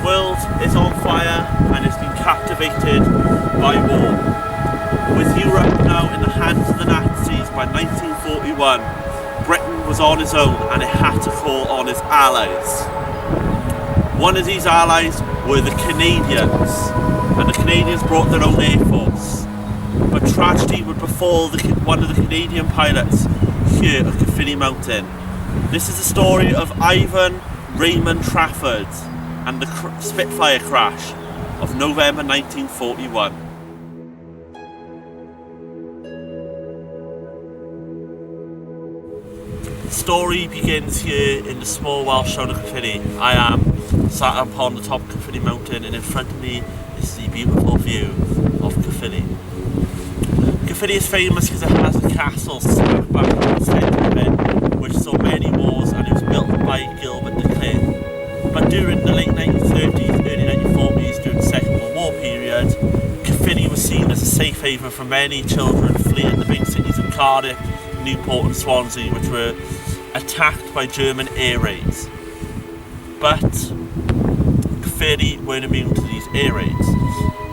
The world is on fire and has been captivated by war. With Europe now in the hands of the Nazis by 1941, Britain was on its own and it had to call on its allies. One of these allies were the Canadians, and the Canadians brought their own air force. But tragedy would befall one of the Canadian pilots here at Caerphilly Mountain. This is the story of Ivan Raymond Trafford and the Spitfire crash of November 1941. The story begins here in the small Welsh town of Caerphilly. I am sat upon the top of Caerphilly Mountain, and in front of me is the beautiful view of Caerphilly. Caerphilly is famous because it has a castle stuck back in the centre of it, which saw many wars, and it was built by Gilbert de Clare. But during the late 1930s, early 1940s, during the Second World War period, Caerphilly was seen as a safe haven for many children fleeing the big cities of Cardiff, Newport and Swansea, which were attacked by German air raids. But Caerphilly weren't immune to these air raids,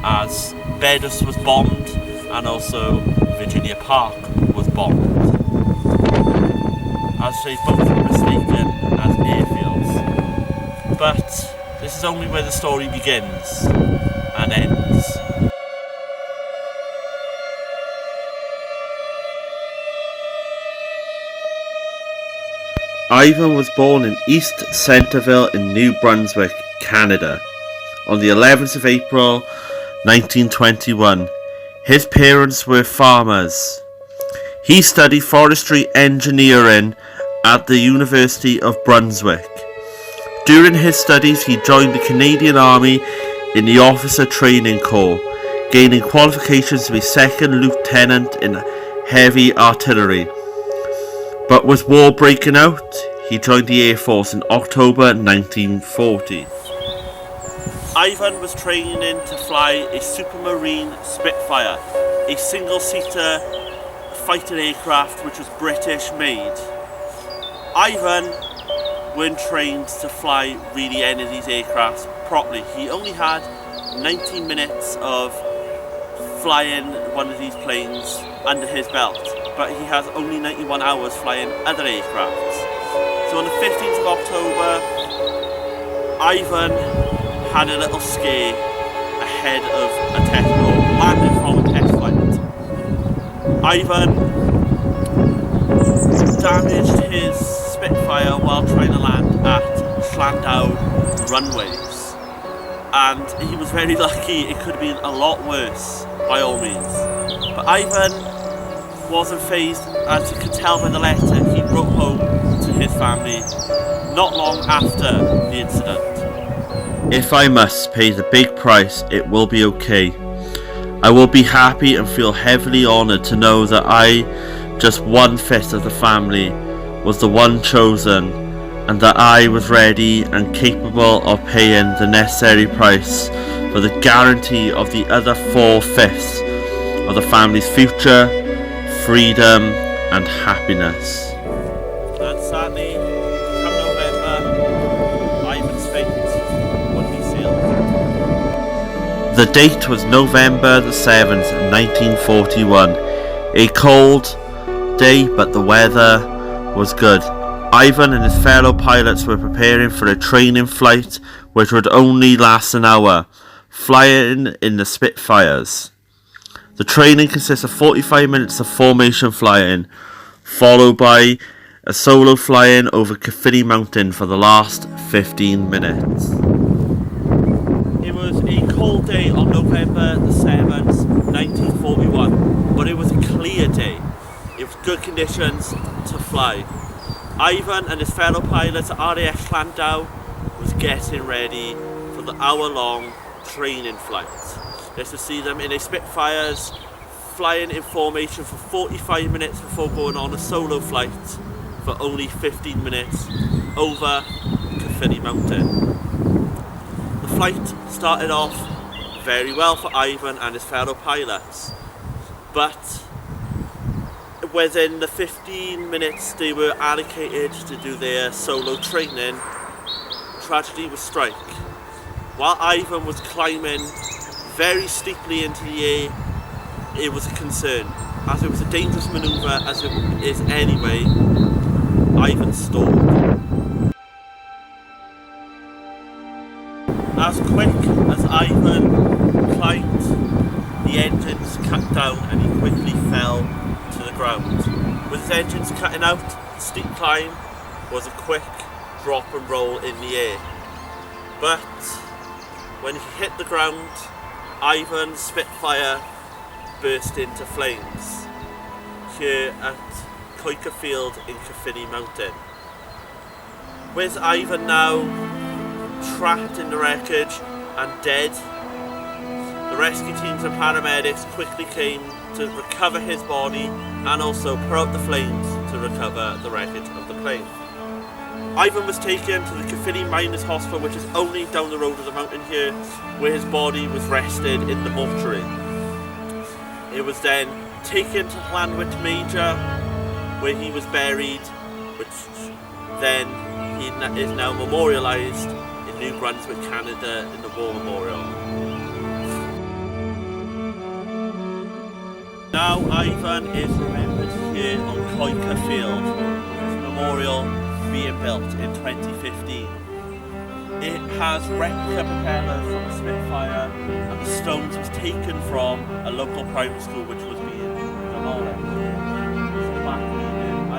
as Bedus was bombed and also Virginia Park was bombed, as they both were mistaken as airfields. But this is only where the story begins and ends. Ivan was born in East Centreville in New Brunswick, Canada, on the 11th of April 1921. His parents were farmers. He studied forestry engineering at the University of Brunswick. During his studies, he joined the Canadian Army in the Officer Training Corps, gaining qualifications to be second lieutenant in heavy artillery. But with war breaking out, he joined the Air Force in October 1940. Ivan was training to fly a Supermarine Spitfire, a single-seater fighter aircraft which was British made. Ivan weren't trained to fly really any of these aircrafts properly. He only had 19 minutes of flying one of these planes under his belt, but he has only 91 hours flying other aircrafts. So on the 15th of October, Ivan had a little scare ahead of a test, or landed from a test flight. Ivan damaged his Spitfire while trying to land at Llandau runways, and he was very lucky. It could have been a lot worse by all means, but Ivan wasn't phased, as you could tell by the letter he wrote home to his family not long after the incident. If I must pay the big price, it will be okay. I will be happy and feel heavily honoured to know that I, just 1/5 of the family, was the one chosen, and that I was ready and capable of paying the necessary price for the guarantee of the other 4/5 of the family's future, freedom and happiness. And sadly, come November, Ivan's fate would be sealed. The date was November the 7th, 1941. A cold day, but the weather was good. Ivan and his fellow pilots were preparing for a training flight which would only last an hour, flying in the Spitfires. The training consists of 45 minutes of formation flying, followed by a solo flying over Caerphilly Mountain for the last 15 minutes. It was a cold day on November the 7th, 1941, but it was a clear day. It was good conditions to fly. Ivan and his fellow pilots at RAF Llandau was getting ready for the hour-long training flight. Let's just see them in a Spitfires flying in formation for 45 minutes before going on a solo flight for only 15 minutes over Caerphilly Mountain. The flight started off very well for Ivan and his fellow pilots, but within the 15 minutes they were allocated to do their solo tragedy would strike. While Ivan was climbing very steeply into the air, it was a concern. As it was a dangerous manoeuvre, as it is anyway, Ivan stalled. As quick as Ivan climbed, the engines cut down and he quickly fell to the ground. With his engines cutting out, the steep climb was a quick drop and roll in the air. But when he hit the ground, Ivan's Spitfire burst into flames here at Caerphilly in Caerphilly Mountain. With Ivan now trapped in the wreckage and dead, the rescue teams and paramedics quickly came to recover his body and also put out the flames to recover the wreckage of the plane. Ivan was taken to the Caerphilly Miners Hospital, which is only down the road of the mountain here, where his body was rested in the mortuary. It was then taken to Llanwit Major, where he was buried, which then he is now memorialised in New Brunswick, Canada, in the War Memorial. Now Ivan is remembered here on Caerphilly, with his memorial being built in 2015. It has replica propellers from a Spitfire, and the stones was taken from a local primary school which was being demolished. It's plaque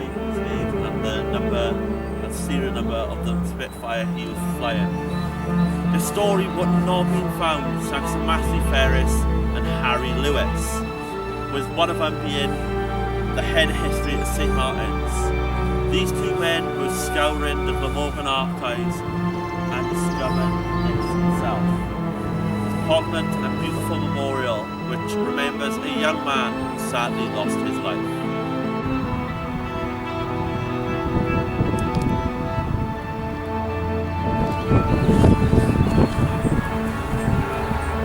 Ivan's name and the number and serial number of the Spitfire he was flying. The story would not have been found thanks to Matthew Ferris and Harry Lewis, with one of them being the head of history at St Martin's. These two men were scouring the Glamorgan archives and discovered this itself. This poignant and beautiful memorial which remembers a young man who sadly lost his life.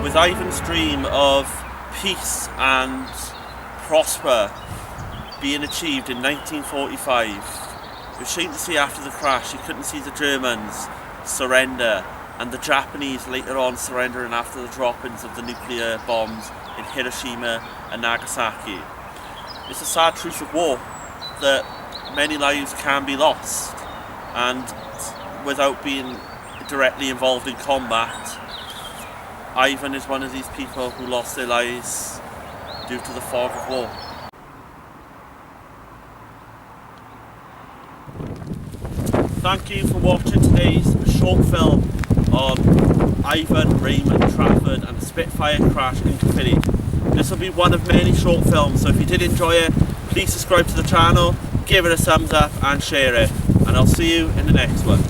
With Ivan's dream of peace and prosper being achieved in 1945, it was a shame to see after the crash you couldn't see the Germans surrender and the Japanese later on surrendering after the drop-ins of the nuclear bombs in Hiroshima and Nagasaki. It's a sad truth of war that many lives can be lost, and without being directly involved in combat, Ivan is one of these people who lost their lives due to the fog of war. Thank you for watching today's short film on Ivan, Raymond Trafford and the Spitfire crash in Caerphilly. This will be one of many short films, so if you did enjoy it, please subscribe to the channel, give it a thumbs up and share it. And I'll see you in the next one.